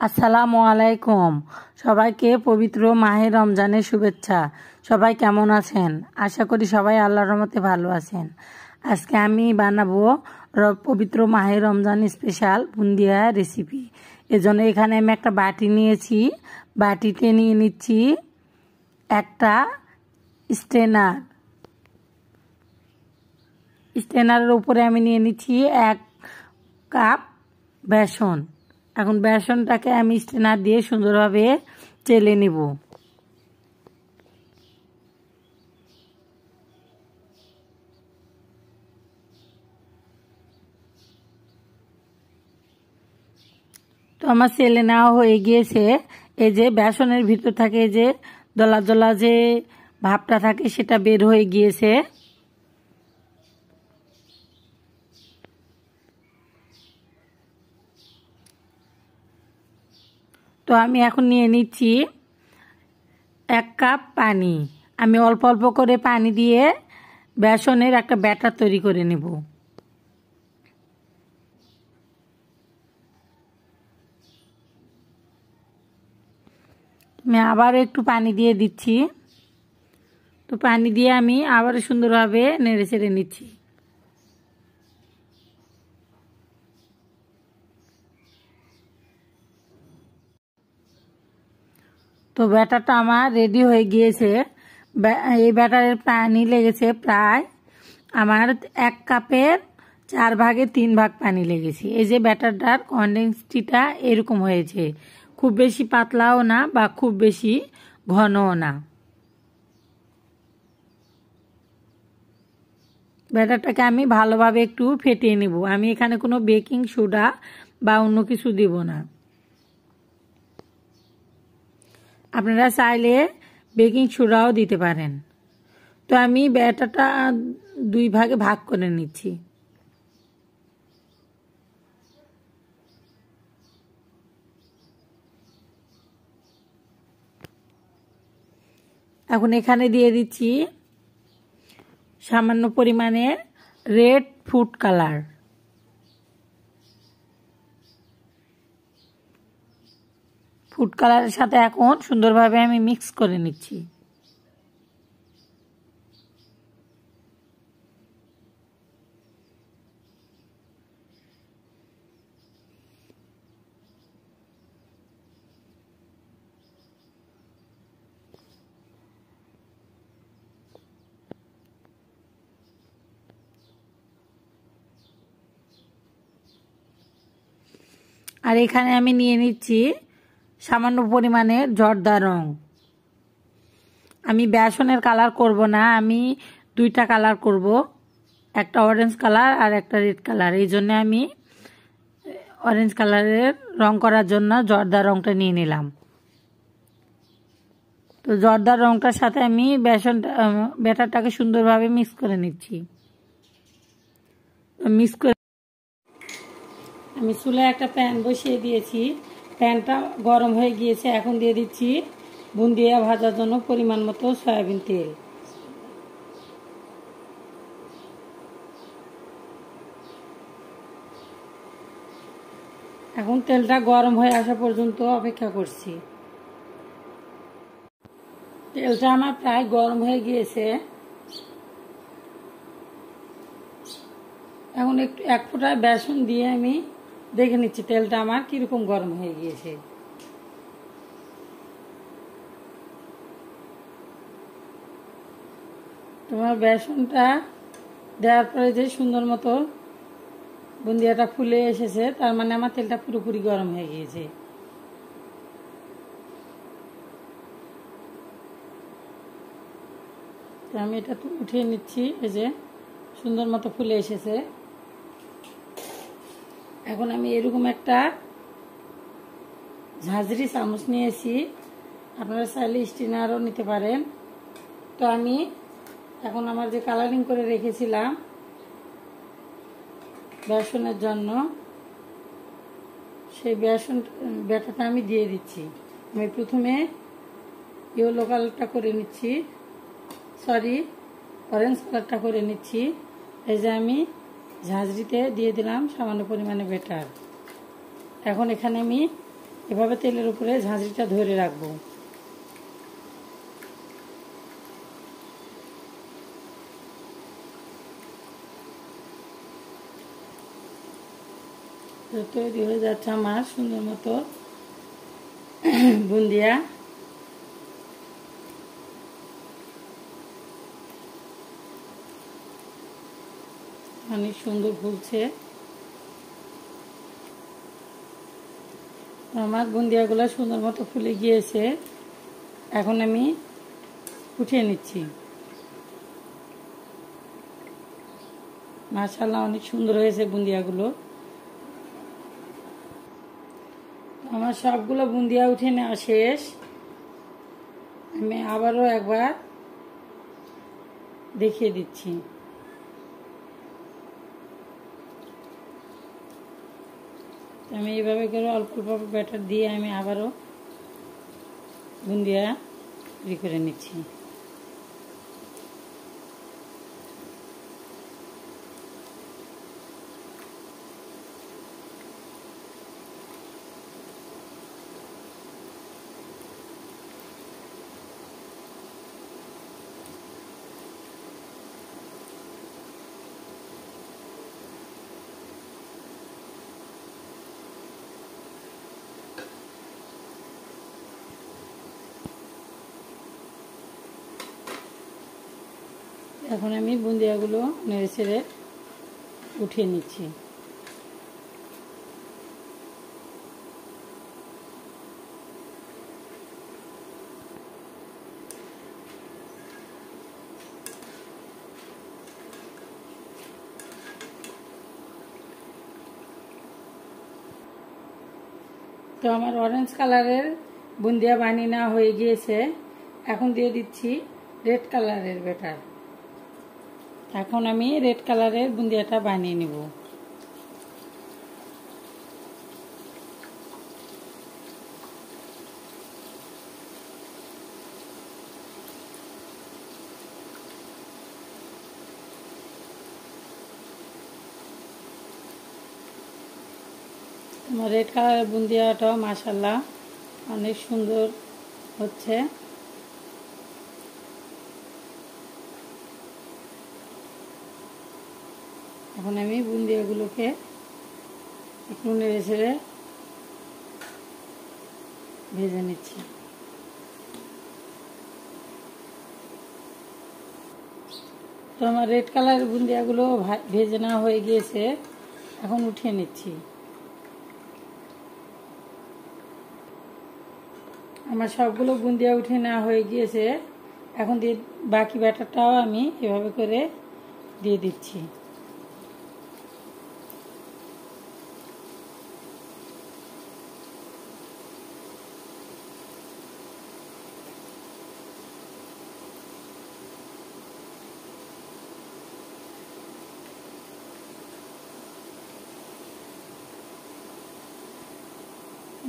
আসসালামু আলাইকুম। সবাইকে পবিত্র মাহে রমজানের শুভেচ্ছা। সবাই কেমন আছেন? আশা করি সবাই আল্লাহর রহমতে ভালো আছেন। আজকে আমি বানাবো পবিত্র মাহে রমজান স্পেশাল বুন্দিয়া রেসিপি। এজন্য এখানে আমি একটা বাটি নিয়েছি। বাটিতে নিয়ে নিচ্ছি একটা স্ট্রেনার। স্ট্রেনারের উপরে আমি নিয়ে নিচ্ছি 1 কাপ বেসন। এখন বেসনটাকে আমি স্ট্রেনার দিয়ে সুন্দরভাবে চেলে নিব। তো আমার চেলে নেওয়া হয়ে গিয়েছে। এই যে বেসনের ভিতর থাকে যে দলা দলা যে ভাবটা থাকে সেটা বের হয়ে গিয়েছে। তো আমি এখন নিয়ে নিচ্ছি 1 কাপ পানি। আমি অল্প অল্প করে পানি দিয়ে বেসনের একটা ব্যাটার তৈরি করে নেব। আমি আবার একটু পানি দিয়ে দিচ্ছি। তো পানি দিয়ে আমি আবার সুন্দরভাবে নেড়ে চেড়ে নিচ্ছি। তো ব্যাটারটা আমার রেডি হয়ে গিয়েছে। এই ব্যাটারের পানি লেগেছে প্রায় আমার 1 কাপের 4 ভাগে 3 ভাগ পানি লেগেছে। এই যে ব্যাটারটার কনডেন্সিটিটা এরকম হয়েছে, খুব বেশি পাতলাও না বা খুব বেশি ঘনও না। ব্যাটারটাকে আমি ভালোভাবে একটু ফেটিয়ে নেব। আমি এখানে কোনো বেকিং সোডা বা অন্য কিছু দিব না। আপনারা চাইলে বেকিং সোডাও দিতে পারেন। তো আমি ব্যাটারটা 2 ভাগে ভাগ করে নিচ্ছি। এখন এখানে দিয়ে দিচ্ছি সামান্য পরিমাণে রেড ফুড কালার। ফুড কালারের সাথে এখন সুন্দরভাবে আমি মিক্স করে নিচ্ছি। আর এখানে আমি নিয়ে নিচ্ছি সামান্য পরিমাণে জর্দা রং। আমি বেসনের কালার করব না, আমি 2টা কালার করব, একটা অরেঞ্জ কালার আর একটা রেড কালার। এই জন্য আমি অরেঞ্জ কালারের রং করার জন্য জর্দা রংটা নিয়ে নিলাম। তো জর্দার রংটার সাথে আমি ব্যাটারটাকে সুন্দরভাবে মিক্স করে নিচ্ছি। মিক্স করে আমি চুলায় একটা প্যান বসিয়ে দিয়েছি। প্যানটা গরম হয়ে গিয়েছে। এখন দিয়ে দিচ্ছি বুন্দিয়া ভাজার জন্য পরিমাণ মতো সয়াবিন তেল। এখন তেলটা গরম হয়ে আসা পর্যন্ত অপেক্ষা করছি। তেলটা আমার প্রায় গরম হয়ে গিয়েছে। এখন একটু 1 ফোঁটা বেসন দিয়ে আমি দেখে নিচ্ছি তেলটা আমার কিরকম গরম হয়ে গিয়েছে। তোমার বেসনটা দেওয়ার পরে যে সুন্দর মতো বুন্দিয়াটা ফুলে এসেছে, তার মানে আমার তেলটা পুরোপুরি গরম হয়ে গিয়েছে। তো আমি এটা উঠিয়ে নিচ্ছি। এই যে সুন্দর মতো ফুলে এসেছে। এখন আমি এরকম একটা ঝাঁঝরি চামচ নিয়েছি, আপনারা চাইলে স্টিনারও নিতে পারেন। তো আমি এখন আমার যে কালারিং করে রেখেছিলাম বেসনের জন্য, সেই ব্যাটারটা আমি দিয়ে দিচ্ছি। আমি প্রথমে ইয়েলো কালারটা করে নিচ্ছি, অরেঞ্জ কালারটা করে নিচ্ছি। এই যে আমি ঝাঁঝরিতে দিয়ে দিলাম সামান্য পরিমাণে ব্যাটার। এখন এখানে আমি এভাবে তেলের উপরে ঝাঁঝরিটা ধরে রাখবো। তৈরি হয়ে যাচ্ছে আমার সুন্দর মতো বুন্দিয়া। অনেক সুন্দর ফুলছে। আমার বুন্দিয়াগুলো সুন্দর মতো ফুলে গিয়েছে। এখন আমি উঠিয়ে নিচ্ছি। মাশাআল্লাহ, অনেক সুন্দর হয়েছে বুন্দিয়াগুলো। আমার সবগুলো বুন্দিয়া উঠে নেওয়া শেষ। আমি আবারও একবার দেখিয়ে দিচ্ছি। আমি এইভাবে করে অল্প অল্প ব্যাটার দিয়ে আমি আবারও বুন্দিয়া রেডি করে নিচ্ছি। এখন আমি বুন্দিয়াগুলো নেড়ে ছেড়ে উঠিয়ে নিচ্ছি। তো আমার অরেঞ্জ কালারের বুন্দিয়া বানিয়ে নেওয়া হয়ে গিয়েছে। এখন দিয়ে দিচ্ছি রেড কালারের ব্যাটার। এখন আমি রেড কালারের বুন্দিয়াটা বানিয়ে নেব। আমার রেড কালারের বুন্দিয়াটাও মাশাআল্লাহ অনেক সুন্দর হচ্ছে। এখন আমি বুন্দিয়াগুলোকে একটু নেড়ে ছেড়ে ভেজে নিচ্ছি। তো আমার রেড কালারের বুন্দিয়াগুলো ভেজে নেওয়া হয়ে গিয়েছে। এখন উঠিয়ে নিচ্ছি। আমার সবগুলো বুন্দিয়া উঠে নেওয়া হয়ে গিয়েছে। এখন দিয়ে বাকি ব্যাটারটাও আমি এভাবে করে দিয়ে দিচ্ছি।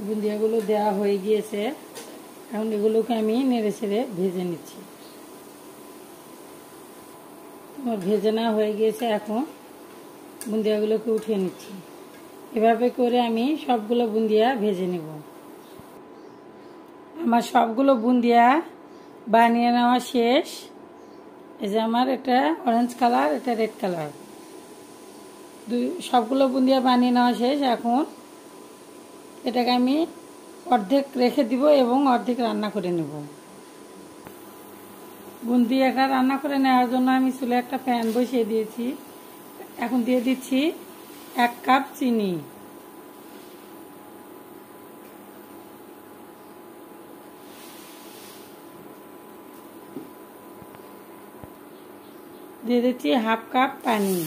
বুন্দিয়াগুলো দেওয়া হয়ে গিয়েছে। এখন এগুলোকে আমি নেড়ে ছেড়ে ভেজে নিচ্ছি। আমার ভেজে নেওয়া হয়ে গিয়েছে। এখন বুন্দিয়াগুলোকে উঠিয়ে নিচ্ছি। এভাবে করে আমি সবগুলো বুন্দিয়া ভেজে নেব। আমার সবগুলো বুন্দিয়া বানিয়ে নেওয়া শেষ। এই যে আমার এটা অরেঞ্জ কালার, এটা রেড কালার, সবগুলো বুন্দিয়া বানিয়ে নেওয়া শেষ। এখন এটাকে আমি অর্ধেক রেখে দিব এবং অর্ধেক রান্না করে নেব। বুন্দিয়াটা রান্না করে নেওয়ার জন্য আমি চুলে একটা প্যান বসিয়ে দিয়েছি। এখন দিয়ে দিচ্ছি 1 কাপ চিনি। দিয়ে দিচ্ছি 1/2 কাপ পানি।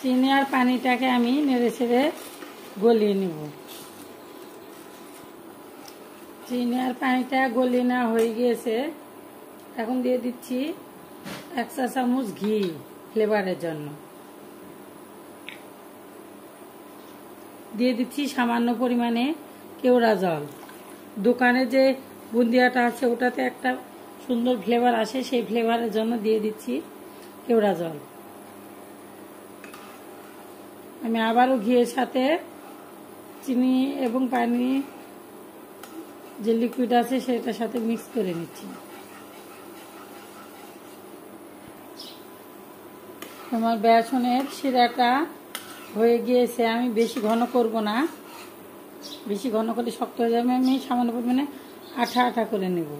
চিনি আর পানিটাকে আমি নেড়ে ছেড়ে গলিয়ে নেব। চিনি আর পানিটা গলিয়ে নেওয়া হয়ে গিয়েছে। এখন দিয়ে দিচ্ছি 1 চা চামচ ঘি ফ্লেভারের জন্য। দিয়ে দিচ্ছি সামান্য পরিমাণে কেওড়া জল। দোকানে যে বুন্দিয়াটা আছে ওটাতে একটা সুন্দর ফ্লেভার আসে, সেই ফ্লেভারের জন্য দিয়ে দিচ্ছি কেওড়া জল। আমি আবারও ঘিয়ের সাথে চিনি এবং পানি যে লিকুইড আছে সেটার সাথে মিক্স করে নিচ্ছি। তোমার বেসনের শিরাটা হয়ে গিয়েছে। আমি বেশি ঘন করব না, বেশি ঘন করলে শক্ত হয়ে যাবে। আমি সামান্য পরিমাণে আঠা আঠা করে নেব।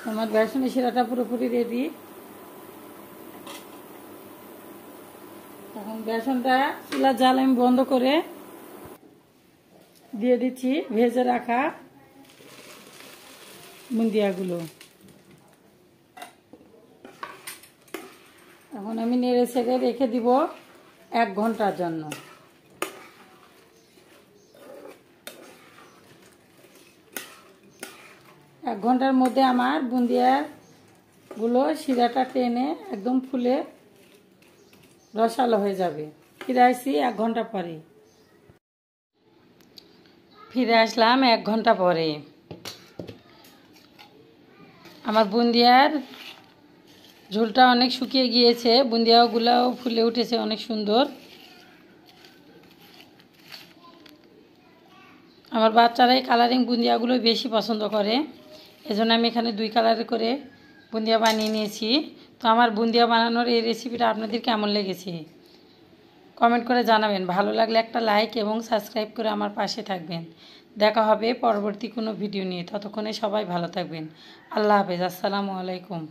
আমার বেসনের শিরাটা পুরোপুরি রেডি। এখন বেসনটা চুলার জাল আমি বন্ধ করে দিয়ে দিচ্ছি ভেজে রাখা বুন্দিয়াগুলো। এখন আমি নেড়ে ছেড়ে রেখে দিব 1 ঘন্টার জন্য। 1 ঘন্টার মধ্যে আমার বুন্দিয়াগুলো শিরাটা টেনে একদম ফুলে রসালো হয়ে যাবে। ফিরে আসছি 1 ঘন্টা পরে। ফিরে আসলাম 1 ঘন্টা পরে। আমার বুন্দিয়ার ঝোলটা অনেক শুকিয়ে গিয়েছে, বুন্দিয়াগুলোও ফুলে উঠেছে অনেক সুন্দর। আমার বাচ্চারা এই কালারিং বুন্দিয়াগুলো বেশি পছন্দ করে, এজন্য আমি এখানে 2 কালারের করে বুন্দিয়া বানিয়ে নিয়েছি। তো আমার বুন্দিয়া বানানোর এই রেসিপিটা আপনাদের কেমন লেগেছে কমেন্ট করে জানাবেন। ভালো লাগলে একটা লাইক এবং সাবস্ক্রাইব করে আমার পাশে থাকবেন। দেখা হবে পরবর্তী কোনো ভিডিও নিয়ে। ততক্ষণে সবাই ভালো থাকবেন। আল্লাহ হাফেজ। আসসালামু আলাইকুম।